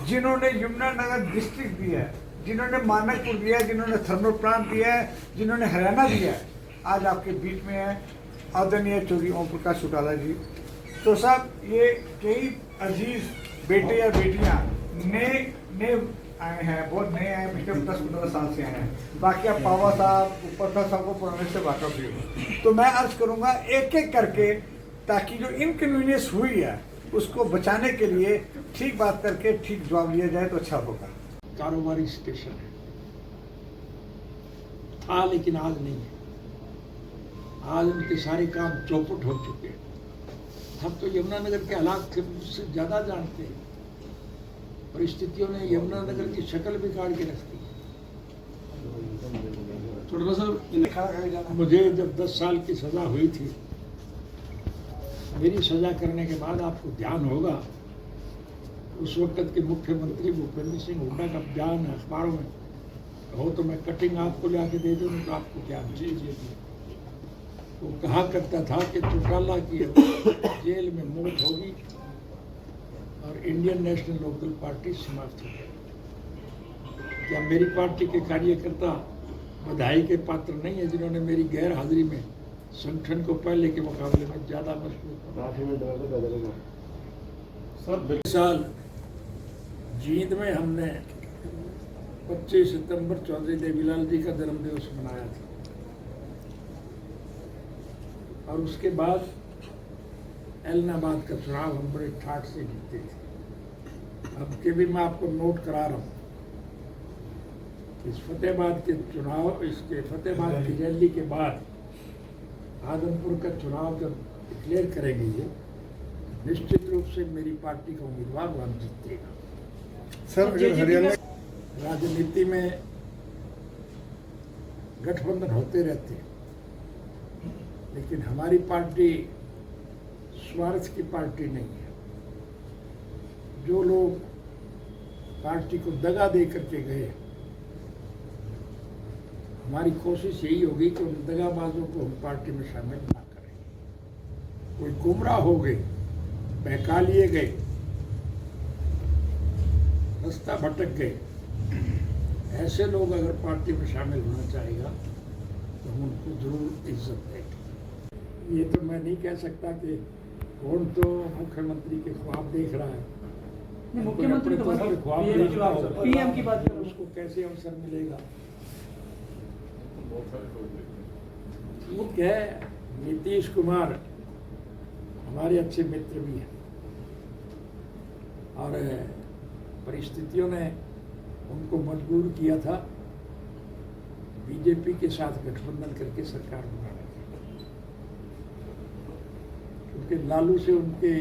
जिन्होंने यमुनानगर डिस्ट्रिक्ट दिया है, जिन्होंने मानकपुर दिया है, जिन्होंने थर्मल प्लांट दिया है, जिन्होंने हरियाणा दिया है, आज आपके बीच में है आदरणीय चौधरी ओम प्रकाश चौटाला जी। तो साहब ये कई अजीज बेटे या बेटियां नए आए हैं, बहुत नए आए, पिछले 10-15 साल से आए हैं। बाकी आप पावा साहब, उपरथा साहब को पुराने से वाकफ भी हो। तो मैं अर्ज करूंगा एक एक करके, ताकि जो इनकन्वीनियंस हुई है उसको बचाने के लिए ठीक बात करके ठीक जवाब लिया जाए तो अच्छा होगा। कारोबारी स्टेशन है, था लेकिन आज नहीं है। आज उनके सारे काम चौपट हो चुके हैं। हम तो यमुनानगर के हालात थे मुझसे ज्यादा जानते हैं। परिस्थितियों ने यमुनानगर की शक्ल बिगाड़ के रख दी। थोड़ा सा मुझे जब 10 साल की सजा हुई थी, मेरी सजा करने के बाद आपको ध्यान होगा, उस वक्त के मुख्यमंत्री भूपेंद्र सिंह हुड्डा का बयान अखबारों में हो तो मैं कटिंग आपको ला के दे दूँ तो आपको क्या जी। वो कहा करता था कि चौटाला की जेल में मौत होगी और इंडियन नेशनल लोकल पार्टी समाप्त हो जाएगी। क्या मेरी पार्टी के कार्यकर्ता बधाई के पात्र नहीं है, जिन्होंने मेरी गैर हाजिरी में संगठन को पहले के मुकाबले में ज्यादा मजबूत सब साल जींद में हमने 25 सितंबर चौधरी देवीलाल जी का जन्म दिवस मनाया था और उसके बाद एलनाबाद का चुनाव हम बड़े ठाठ से जीते थे। अब के भी मैं आपको नोट करा रहा हूँ, इस फतेहाबाद के चुनाव, इसके फतेहाबाद की रैली के बाद आदमपुर का चुनाव जब डिक्लेयर करेंगे ये, निश्चित रूप से मेरी पार्टी का उम्मीदवार वहां जीतेगा। सर हरियाणा राजनीति में गठबंधन होते रहते हैं, लेकिन हमारी पार्टी स्वार्थ की पार्टी नहीं है। जो लोग पार्टी को दगा दे करके गए, हमारी कोशिश यही होगी कि उन दगाबाजों को हम पार्टी में शामिल ना करें। कोई गुमराह हो गए, बहका लिए गए, रास्ता भटक गए, ऐसे लोग अगर पार्टी में शामिल होना चाहेगा तो हम उनको जरूर इज्जत देंगे। ये तो मैं नहीं कह सकता कि कौन तो मुख्यमंत्री के ख्वाब देख रहा है, मुख्यमंत्री तो ख्वाब देख रहा हो, पीएम की बात करो, उसको कैसे अवसर मिलेगा। ठीक है, नीतीश कुमार हमारे अच्छे मित्र भी हैं और परिस्थितियों ने उनको मजबूर किया था बीजेपी के साथ गठबंधन करके सरकार बनाने की, क्योंकि लालू से उनके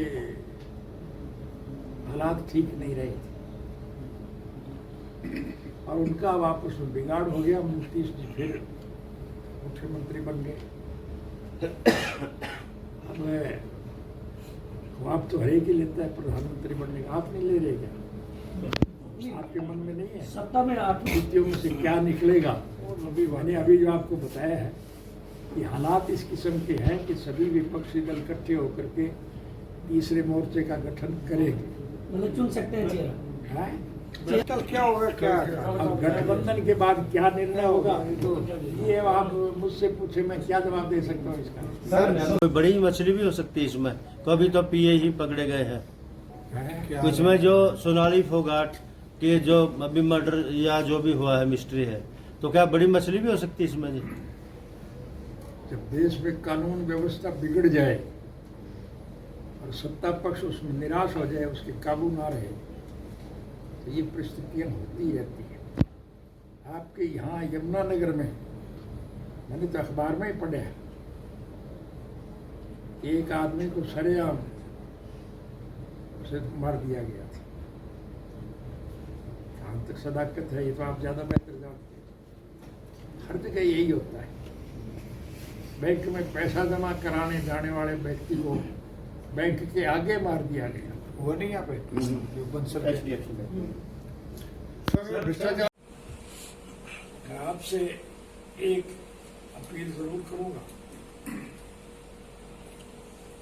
हालात ठीक नहीं रहे थे और उनका वापस में बिगाड़ हो गया। नीतीश जी फिर मुख्यमंत्री बन गए। अब ख्वाब तो हर एक ही लेता है प्रधानमंत्री बनने का, आप नहीं ले रहे क्या? आपके मन में नहीं है? सत्ता में नीतियों में से क्या निकलेगा? अभी मैंने अभी जो आपको बताया है कि हालात इस किस्म के हैं कि सभी विपक्षी दल इकट्ठे होकर के तीसरे मोर्चे का गठन करेंगे। मतलब चुन सकते हैं चेहरा। हैं? कल क्या होगा, क्या अब गठबंधन के बाद क्या निर्णय होगा तो ये आप मुझसे पूछे, मैं क्या जवाब दे सकता हूँ इसका। कोई बड़ी मछली भी हो सकती है इसमें, कभी तो पीए ही पकड़े गए हैं। इसमें जो सोनाली फोगाट के जो अभी मर्डर या जो भी हुआ है मिस्ट्री है, तो क्या बड़ी मछली भी हो सकती है इसमें? जी, जब देश में कानून व्यवस्था बिगड़ जाए और सत्ता पक्ष उसमें निराश हो जाए, उसके काबू ना रहे, तो ये परिस्थितियां होती ही रहती हैं। आपके यहाँ यमुनानगर में मैंने तो अखबार में ही पढ़ा है, एक आदमी को सरेआम उसे मार दिया गया था। कहाँ तक सदाकत है ये तो आप ज्यादा बेहतर जानते हैं। हर जगह यही होता है। बैंक में पैसा जमा कराने जाने वाले व्यक्ति को बैंक के आगे मार दिया गया। वो नहीं यहाँ पे जो बंसल भ्रष्टाचार। मैं आपसे एक अपील जरूर करूंगा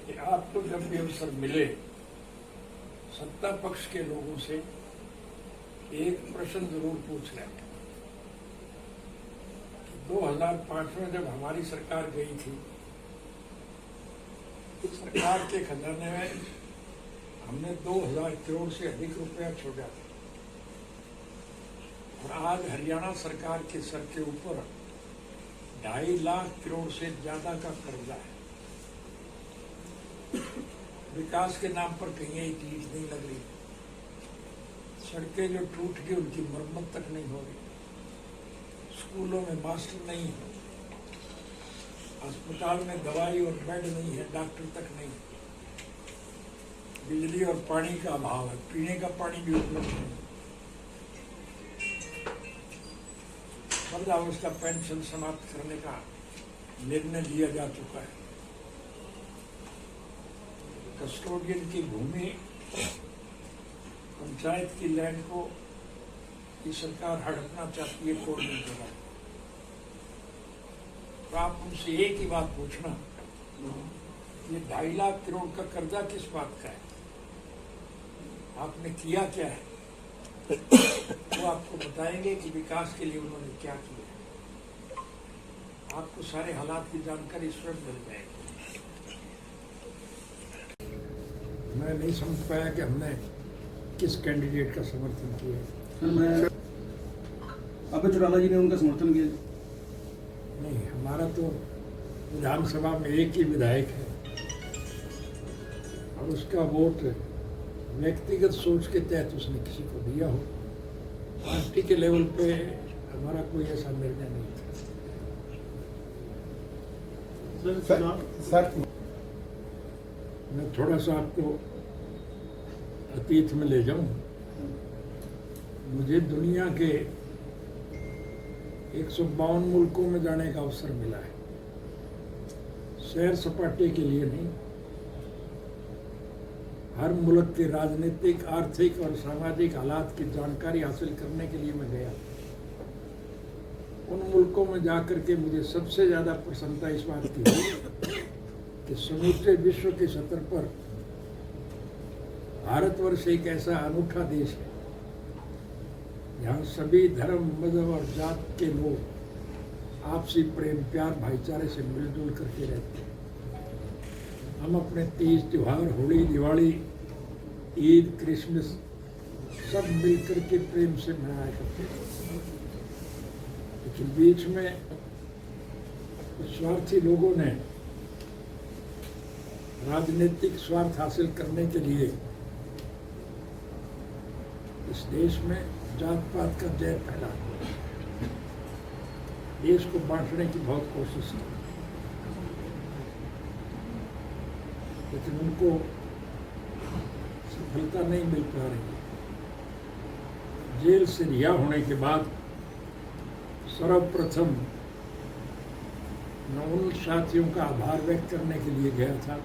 कि आपको जब भी अवसर मिले सत्ता पक्ष के लोगों से एक प्रश्न जरूर पूछ रहे हैं कि 2005 में जब हमारी सरकार गई थी, इस सरकार के खजाने में हमने 2000 करोड़ से अधिक रुपया छोड़ा था, और आज हरियाणा सरकार के सर के ऊपर 2.5 लाख करोड़ से ज्यादा का कर्जा है। विकास के नाम पर कहीं एक ईंट नहीं लग रही, सड़कें जो टूट गई उनकी मरम्मत तक नहीं हो रही, स्कूलों में मास्टर नहीं है, अस्पताल में दवाई और बेड नहीं है, डॉक्टर तक नहीं, बिजली और पानी का अभाव है, पीने का पानी भी उपलब्ध नहीं। वृद्धावस्था पेंशन समाप्त करने का निर्णय लिया जा चुका है। कस्टोडियन की भूमि, पंचायत की लैंड को ये सरकार हड़पना चाहती है कोर्ट में के बाद। तो आप उनसे एक ही बात पूछना, ये 2.5 लाख करोड़ का कर्जा किस बात का है, आपने किया क्या है? वो आपको बताएंगे कि विकास के लिए उन्होंने क्या किया। आपको सारे हालात की जानकारी स्वयं मिल जाएगी। मैं नहीं समझ पाया कि हमने किस कैंडिडेट का समर्थन किया। अभय चौटाला जी ने उनका समर्थन किया। नहीं, हमारा तो विधानसभा में एक ही विधायक है और उसका वोट व्यक्तिगत सोच के तहत उसने किसी को दिया हो। पार्टी के लेवल पे हमारा कोई ऐसा निर्णय नहीं था। सर मैं थोड़ा सा आपको अतीत में ले जाऊं। मुझे दुनिया के 152 मुल्कों में जाने का अवसर मिला है, सैर सपाटे के लिए नहीं। हर मुल्क के राजनीतिक, आर्थिक और सामाजिक हालात की जानकारी हासिल करने के लिए मैं गया। उन मुल्कों में जाकर के मुझे सबसे ज्यादा प्रसन्नता इस बात की हुई कि समूचे विश्व के स्तर पर भारतवर्ष एक ऐसा अनूठा देश है जहाँ सभी धर्म, मजहब और जात के लोग आपसी प्रेम, प्यार, भाईचारे से मिलजुल करके रहते हैं। हम अपने तीज त्योहार, होली, दिवाली, ईद, क्रिसमस सब मिलकर के प्रेम से मनाया करते हैं। लेकिन बीच में कुछ स्वार्थी लोगों ने राजनीतिक स्वार्थ हासिल करने के लिए इस देश में जात पात का जहर फैला, देश को बांटने की बहुत कोशिश की, लेकिन उनको सफलता नहीं मिल पा रही। जेल से रिहा होने के बाद सर्वप्रथम मैं उन साथियों का आभार व्यक्त करने के लिए गया था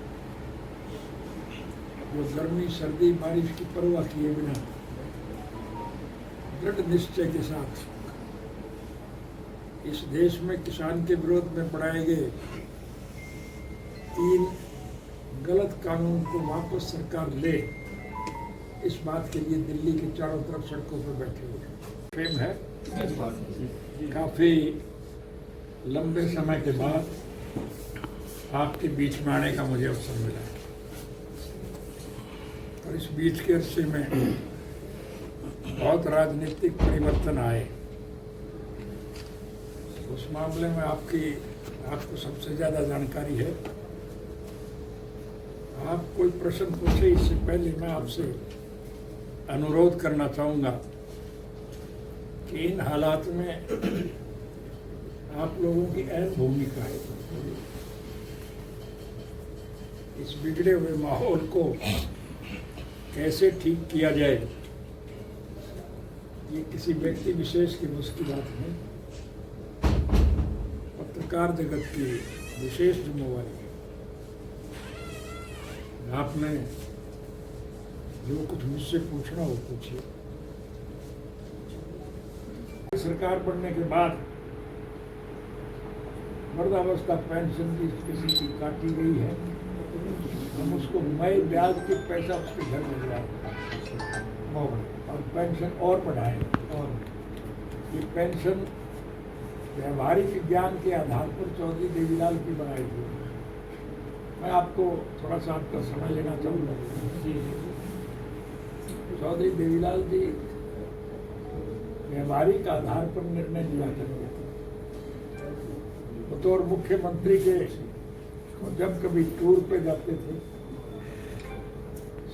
जो गर्मी, सर्दी, बारिश की परवाह किए बिना दृढ़ निश्चय के साथ इस देश में किसान के विरोध में बढ़ाए गए 3 गलत कानून को वापस सरकार ले, इस बात के लिए दिल्ली के चारों तरफ सड़कों पर बैठे हुए प्रेम है। काफी लंबे समय के बाद आपके बीच में आने का मुझे अवसर मिला है और इस बीच के अरसे में बहुत राजनीतिक परिवर्तन आए। उस मामले में आपको सबसे ज्यादा जानकारी है। आप कोई प्रश्न पूछे इससे पहले मैं आपसे अनुरोध करना चाहूँगा कि इन हालात में आप लोगों की अहम भूमिका है। इस बिगड़े हुए माहौल को कैसे ठीक किया जाए, ये किसी व्यक्ति विशेष की बस की बात नहीं, पत्रकार जगत की विशेष जिम्मेवारी है। आपने जो कुछ मुझसे पूछना हो पूछिए। सरकार बनने के बाद वृद्धावस्था पेंशन की स्थिति काटी गई है। हम उसको नए ब्याज के पैसा उसके घर मिल रहा है। और पेंशन और बढ़ाए। और ये पेंशन व्यवहारिक ज्ञान के आधार पर चौधरी देवीलाल की बनाई गई। मैं आपको थोड़ा सा आपका समय लेना चाहूँगा। चौधरी देवीलाल जी व्यवहारिक आधार पर निर्णय लिया करते थे। बतौर मुख्यमंत्री के जब कभी टूर पे जाते थे,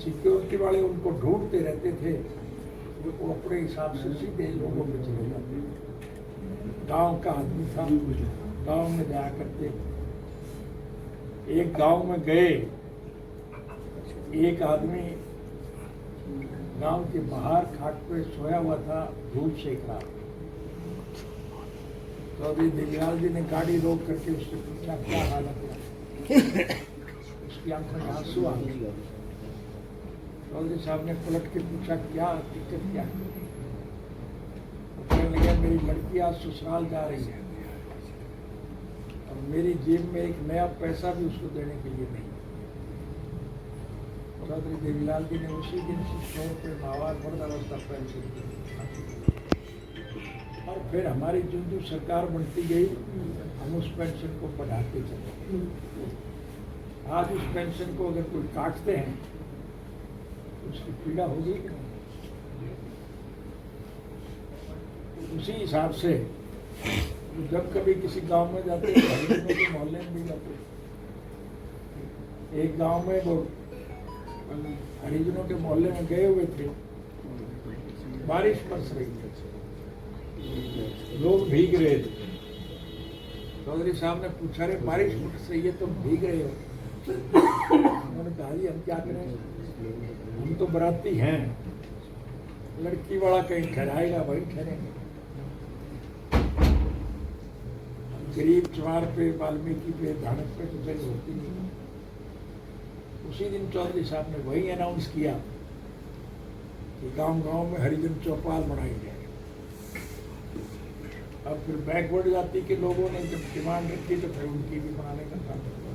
सिक्योरिटी वाले उनको ढूंढते रहते थे, वो अपने हिसाब से सीधे लोगों में चले जाते। गांव का आदमी था, गांव में जाया करते। एक गांव में गए, एक आदमी गांव के बाहर खाट पे सोया हुआ था, धूप सेक रहा। चौधरी देवीलाल जी ने गाड़ी रोक करके उससे पूछा क्या हालत है। उसकी आंखों में आंसू आ गए। चौधरी साहब ने पलट के पूछा क्या दिक्कत क्या है। कहने लगा मेरी लड़की आज ससुराल जा रही है और मेरी जेब में एक नया पैसा भी उसको देने के लिए नहीं। चौधरी देवीलाल जी ने उसी दिन से 100 रुपये माहवार वृद्धावस्था पेंशन दी। और फिर हमारी जो सरकार बनती गई, हम उस पेंशन को बढ़ाते चले। आज उस पेंशन को अगर कोई काटते हैं तो उसकी पीड़ा होगी कि नहीं। उसी हिसाब से जब कभी किसी गांव में जाते हैं, हरिजनों के मोहल्ले में भी जाते हैं। एक गांव में वो हरिजनों के मोहल्ले में गए हुए थे, बारिश बरस रही थी, लोग भीग रहे थे। चौधरी साहब ने पूछा रे बारिश बरस रही है तुम भीग रहे हो। उन्होंने कहा जी हम क्या करें, हम तो बराती हैं, लड़की वाला कहीं ठहराएगा वहीं ठहरेंगे। गरीब चमार पे, वाल्मीकि पे, धानक पे तो जगह होती नहीं। उसी दिन चौधरी साहब ने वही अनाउंस किया कि गांव-गांव में हरिजन चौपाल बनाई जाए। अब फिर बैकवर्ड जाति के लोगों ने जब डिमांड रखी तो फिर उनकी भी बनाने का काम किया।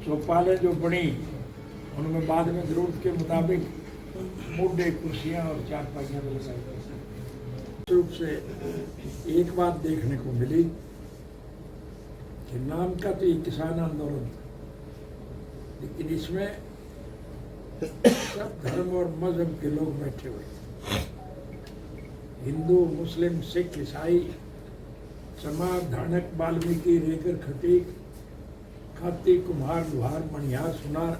चौपालें जो बनी उनमें बाद में जरूरत के मुताबिक मुड्डे, कुर्सियां और चारपाइयां भी लगाई गई। रूप से एक बात देखने को मिली कि नाम का तो ये किसान आंदोलन था, लेकिन इसमें सब धर्म और मजहब के लोग बैठे हुए थे। हिंदू, मुस्लिम, सिख, ईसाई, चमार, धानक, वाल्मीकि, रेगर, खटीक, खाती, कुम्हार, लुहार, मणिहार, सुनार,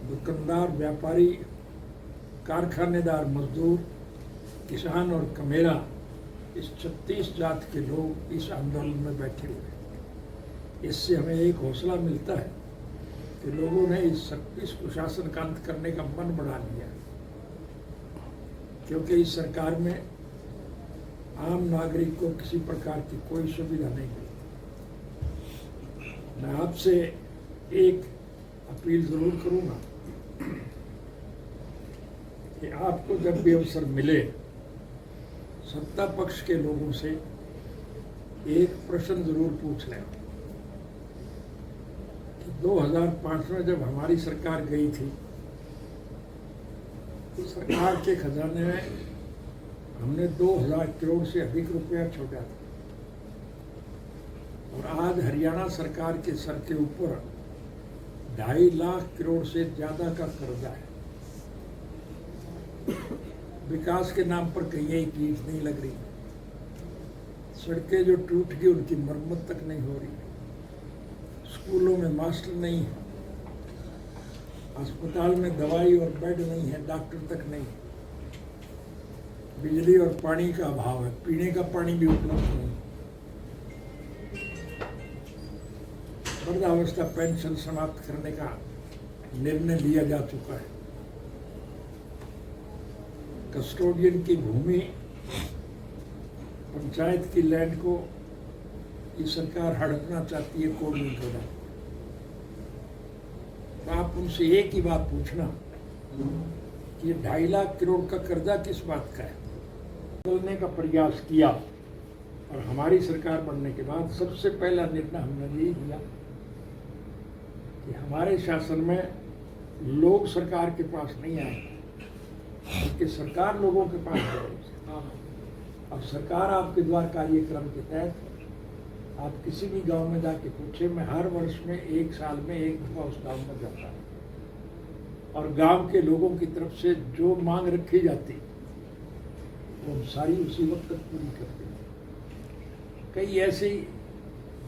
दुकानदार, व्यापारी, कारखानेदार, मजदूर, किसान और कमेरा, इस 36 जात के लोग इस आंदोलन में बैठे हुए। इससे हमें एक हौसला मिलता है कि लोगों ने इस कुशासन का अंत करने का मन बना लिया, क्योंकि इस सरकार में आम नागरिक को किसी प्रकार की कोई सुविधा नहीं मिली। मैं आपसे एक अपील जरूर करूंगा कि आपको जब भी अवसर मिले, सत्ता पक्ष के लोगों से एक प्रश्न जरूर पूछ लें कि 2005 में जब हमारी सरकार गई थी तो सरकार के खजाने में हमने 2000 करोड़ से अधिक रुपया छोड़ा था, और आज हरियाणा सरकार के सर के ऊपर 2.5 लाख करोड़ से ज्यादा का कर्जा है। विकास के नाम पर कहीं एक ईंट नहीं लग रही, सड़कें जो टूट गई उनकी मरम्मत तक नहीं हो रही, स्कूलों में मास्टर नहीं है, अस्पताल में दवाई और बेड नहीं है, डॉक्टर तक नहीं, बिजली और पानी का अभाव है, पीने का पानी भी उपलब्ध नहीं। वृद्धावस्था पेंशन समाप्त करने का निर्णय लिया जा चुका है। कस्टोडियन की भूमि, पंचायत की लैंड को ये सरकार हड़पना चाहती है, कोड नहीं कर रहा। तो आप उनसे एक ही बात पूछना कि 2.5 लाख करोड़ का कर्जा किस बात का है। बदलने का प्रयास किया, और हमारी सरकार बनने के बाद सबसे पहला निर्णय हमने यही लिया कि हमारे शासन में लोग सरकार के पास नहीं आए, उसके सरकार लोगों के पास जाए। अब सरकार आपके द्वारा कार्यक्रम के तहत आप किसी भी गांव में जाके पूछे, मैं हर वर्ष में 1 साल में 1 दफा उस गांव में जाता हूँ और गांव के लोगों की तरफ से जो मांग रखी जाती वो हम सारी उसी वक्त तक पूरी करते हैं। कई ऐसी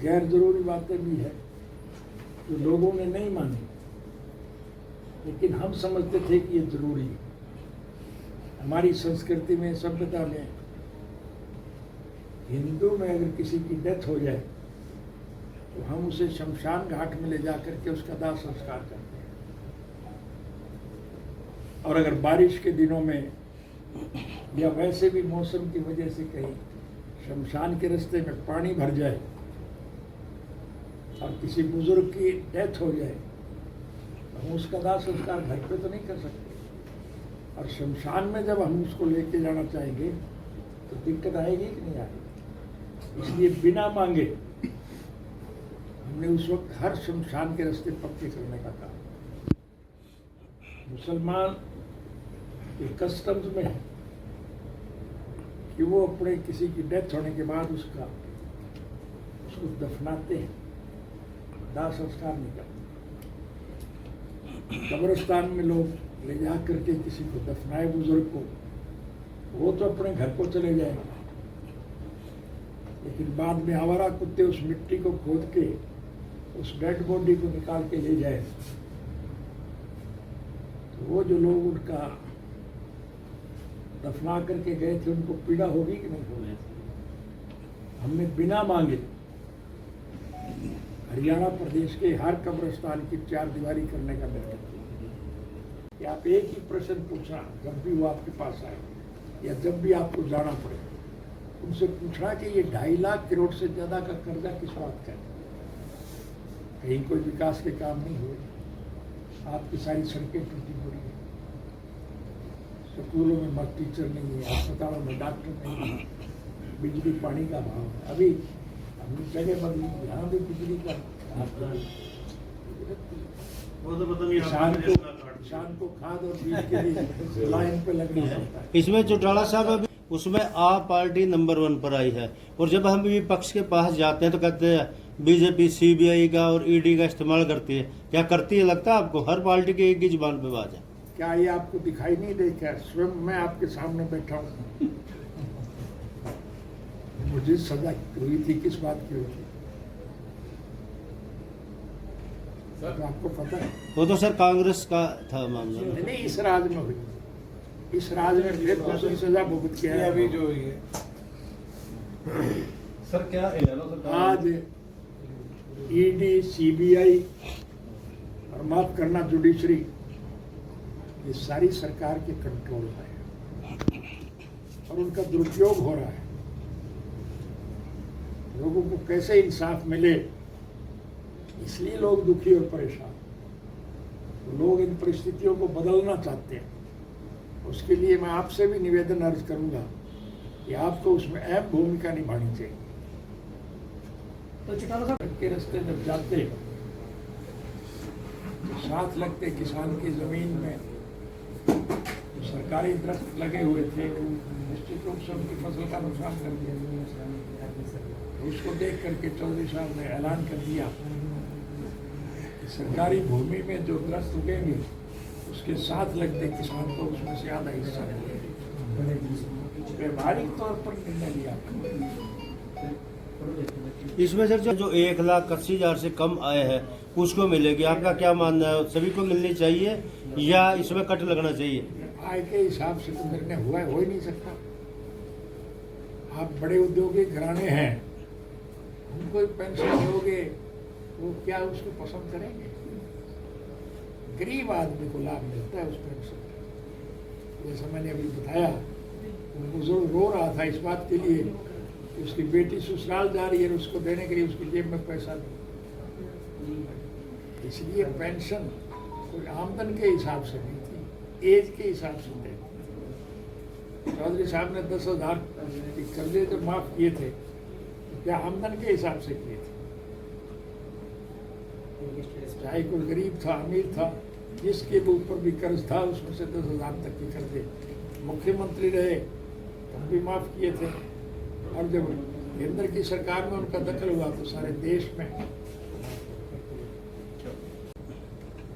गैर जरूरी बातें भी है जो लोगों ने नहीं मानी, लेकिन हम समझते थे कि ये जरूरी है। हमारी संस्कृति में, सभ्यता में, हिंदू में अगर किसी की डेथ हो जाए तो हम उसे शमशान घाट में ले जाकर के उसका दाह संस्कार करते हैं। और अगर बारिश के दिनों में या वैसे भी मौसम की वजह से कहीं शमशान के रास्ते में पानी भर जाए और किसी बुजुर्ग की डेथ हो जाए तो हम उसका दाह संस्कार घर पे तो नहीं कर सकते। और शमशान में जब हम उसको लेके जाना चाहेंगे तो दिक्कत आएगी कि नहीं आएगी। इसलिए बिना मांगे हमने उस वक्त हर शमशान के रास्ते पक्के करने का कहा। मुसलमान के कस्टम्स में है कि वो अपने किसी की डेथ होने के बाद उसको दफनाते हैं, दाह संस्कार नहीं करते। कब्रिस्तान में लोग ले जा करके किसी को दफनाए बुजुर्ग को, वो तो अपने घर को चले जाएंगे, लेकिन बाद में आवारा कुत्ते उस मिट्टी को खोद के उस डेड बॉडी को निकाल के ले जाए तो वो जो लोग उनका दफना करके गए थे उनको पीड़ा होगी कि नहीं होगी। हमने बिना मांगे हरियाणा प्रदेश के हर कब्रिस्तान की 4 दीवारी करने का निर्णय किया कि आप एक ही प्रश्न पूछना जब भी वो आपके पास आए या जब भी आपको जाना पड़े, उनसे पूछना कि ये 2.5 लाख करोड़ से ज्यादा का कर्जा किस बात का है। कहीं कोई विकास के काम नहीं हुए, आपकी सारी सड़कें टूटी पड़ी है, स्कूलों में मत टीचर नहीं है, अस्पतालों में डॉक्टर नहीं है, बिजली पानी का भाव है। अभी हमने जगह बदली, यहाँ भी बिजली का किसान को खाद और बीज के लिए लाइन पे लगना पड़ता है। इसमें चौटाला साहब अभी उसमें आप पार्टी नंबर 1 पर आई है, और जब हम विपक्ष के पास जाते हैं तो कहते हैं बीजेपी सीबीआई का और ईडी का इस्तेमाल करती है। क्या करती है लगता है आपको? हर पार्टी की एक ही जुबान पे बात है। क्या ये आपको दिखाई नहीं दे? क्या स्वयं मैं आपके सामने बैठा हूँ, मुझे सजा हुई थी किस बात की हुई थी तो आपको पता है? वो तो सर कांग्रेस का था मामला। नहीं, इस राज में हुई, इस राज में फिर दूसरी सजा भुगत के है अभी जो हुई है। सर क्या आज ईडी, सीबीआई और माफ करना जुडिशरी, ये सारी सरकार के कंट्रोल में है और उनका दुरुपयोग हो रहा है। लोगों को कैसे इंसाफ मिले, इसलिए लोग दुखी और परेशान। तो लोग इन परिस्थितियों को बदलना चाहते हैं। उसके लिए मैं आपसे भी निवेदन अर्ज करूंगा कि आपको उसमें अहम भूमिका निभानी चाहिए। तो चौटाला साहब के रास्ते जब जाते तो साथ लगते किसान की जमीन में जो सरकारी दरख्त लगे हुए थे, निश्चित रूप से उनकी फसल का नुकसान कर दिया। उसको देख करके चौधरी साहब ने ऐलान कर दिया कि सरकारी भूमि में जो दरख्त उगेंगे उसके साथ लगते किसान को उसमें से आधा हिस्सा मिलेगा। व्यवहारिक तौर पर निर्णय लिया। इसमें सर जो 1,80,000 से कम आए हैं उसको मिलेगी, आपका क्या मानना है? सभी को मिलनी चाहिए या इसमें कट लगना चाहिए? आय के हिसाब से तो निर्णय हुआ हो ही नहीं सकता। आप बड़े औद्योगिक घराने हैं, उनको पेंशन दोगे वो क्या उसको पसंद करेंगे? गरीब आदमी को लाभ मिलता है उस पेंशन। जैसा मैंने अभी बताया, वो बुजुर्ग रो रहा था इस बात के लिए कि उसकी बेटी ससुराल जा रही है, उसको देने के लिए उसकी जेब में पैसा नहीं। इसलिए पेंशन कोई आमदन के हिसाब से नहीं थी, एज के हिसाब से थे। चौधरी साहब ने 10,000 कर्जे जो माफ किए थे तो क्या आमदन के हिसाब से किए थे? चाहे कोई गरीब था, अमीर था, जिसके ऊपर भी कर्ज था उसमें से 10,000 तक के कर्जे मुख्यमंत्री रहे तब भी माफ किए थे, और जब केंद्र की सरकार में उनका दखल हुआ तो सारे देश में।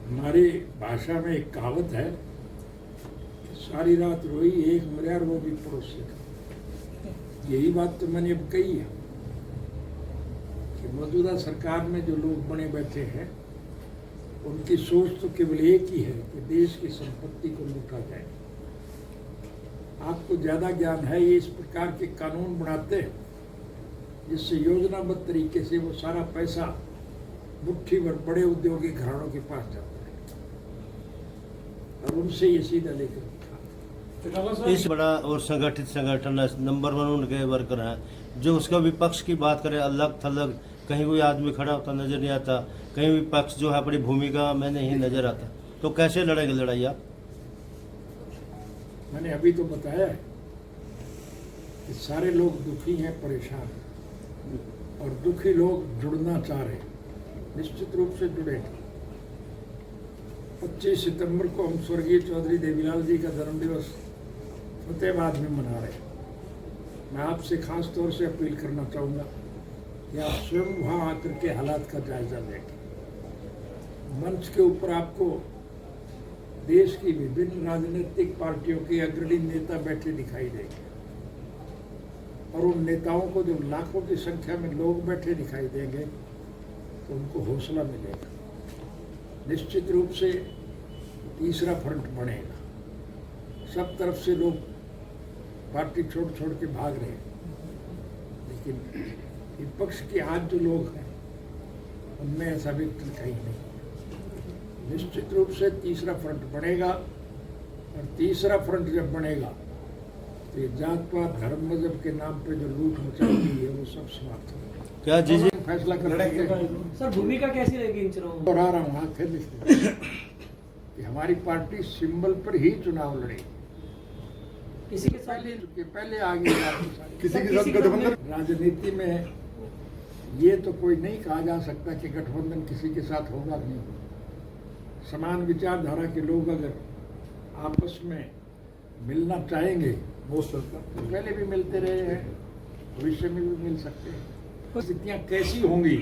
हमारी भाषा में एक कहावत है, सारी रात रोई एक मरिया और वो भी पड़ोसी का। यही बात तो मैंने अब कही है कि मौजूदा सरकार में जो लोग बने बैठे हैं उनकी सोच तो केवल एक ही है कि देश की संपत्ति को लूटा जाए। आपको ज्यादा ज्ञान है, ये इस प्रकार के कानून बनाते हैं जिससे योजनाबद्ध तरीके से वो सारा पैसा मुट्ठी भर बड़े उद्योगी घरानों के पास जाता है और उनसे ये सीधा लेकर इस बड़ा और संगठित संगठन है, नंबर 1 उनके वर्कर हैं, जो उसका विपक्ष की बात करें अलग थलग कहीं कोई आदमी खड़ा होता नजर नहीं आता, कहीं विपक्ष जो है अपनी भूमिका में नहीं नजर आता, तो कैसे लड़ेंगे लड़ाई आप? मैंने अभी तो बताया है कि सारे लोग दुखी हैं, परेशान हैं, और दुखी लोग जुड़ना चाह रहे हैं, निश्चित रूप से जुड़े। 25 सितंबर को हम स्वर्गीय चौधरी देवीलाल जी का जन्मदिवस फतेहाबाद में मना रहे हैं। मैं आपसे खास तौर से अपील करना चाहूँगा कि आप स्वयं वहाँ आकर के हालात का जायजा लेंगे। मंच के ऊपर आपको देश की विभिन्न राजनीतिक पार्टियों के अग्रणी नेता बैठे दिखाई देंगे, और उन नेताओं को जो लाखों की संख्या में लोग बैठे दिखाई देंगे तो उनको हौसला मिलेगा। निश्चित रूप से तीसरा फ्रंट बनेगा। सब तरफ से लोग पार्टी छोड़ छोड़ के भाग रहे हैं, लेकिन विपक्ष के आज जो लोग हैं उनमें ऐसा व्यक्ति कहीं नहीं। निश्चित रूप से तीसरा फ्रंट बनेगा, और तीसरा फ्रंट जब बनेगा तो ये जात पात धर्म मजहब के नाम पे जो लूट मचाई गई है वो सब समाप्त होगा। क्या जी जी फैसला कर लेंगे। सर भूमिका कैसी रहेगी इन चुनावों? दोहरा रहा हूँ फिर लिखते कि हमारी पार्टी सिंबल पर ही चुनाव लड़ेगी। किसी के साथ पहले आगे किसी के साथ गठबंधन? राजनीति में ये तो कोई नहीं कहा जा सकता कि गठबंधन किसी के साथ होगा नहीं। समान विचारधारा के लोग अगर आपस में मिलना चाहेंगे तो पहले भी मिलते रहे हैं, भविष्य में भी मिल सकते हैं। परिस्थितियाँ कैसी होंगी,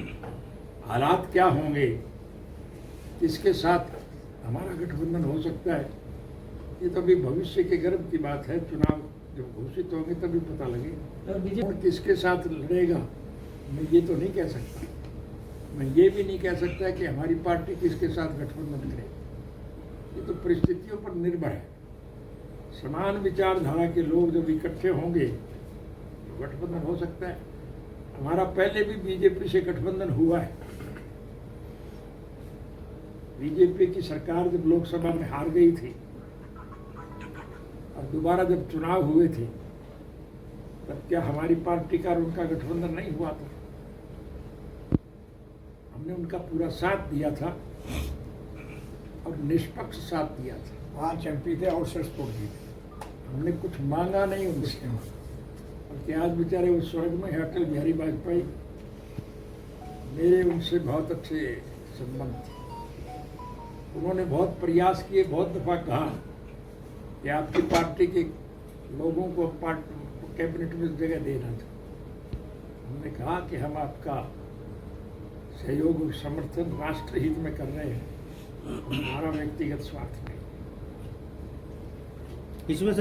हालात क्या होंगे, किसके साथ हमारा गठबंधन हो सकता है, ये तो अभी भविष्य के गर्भ की बात है। चुनाव जब घोषित होंगे तभी पता लगेगा। और किसके साथ लड़ेगा मैं ये तो नहीं कह सकता। मैं ये भी नहीं कह सकता कि हमारी पार्टी किसके साथ गठबंधन करे। ये तो परिस्थितियों पर निर्भर है। समान विचारधारा के लोग जब इकट्ठे होंगे तो गठबंधन हो सकता है। हमारा पहले भी बीजेपी से गठबंधन हुआ है। बीजेपी की सरकार जब लोकसभा में हार गई थी और दोबारा जब चुनाव हुए थे तब क्या हमारी पार्टी का और उनका गठबंधन नहीं हुआ था? हमने उनका पूरा साथ दिया था और निष्पक्ष साथ दिया था। 5 MP थे और तोड़ दिए। हमने कुछ मांगा नहीं उनसे, कि आज बेचारे वो स्वर्ग में है अटल बिहारी वाजपेयी। मेरे उनसे बहुत अच्छे संबंध थे। उन्होंने बहुत प्रयास किए, बहुत दफा कहा कि आपकी पार्टी के लोगों को कैबिनेट में जगह देना था। हमने कहा कि हम आपका सहयोग और समर्थन राष्ट्र हित में कर रहे हैं, हमारा व्यक्तिगत स्वार्थ नहीं। इसमें से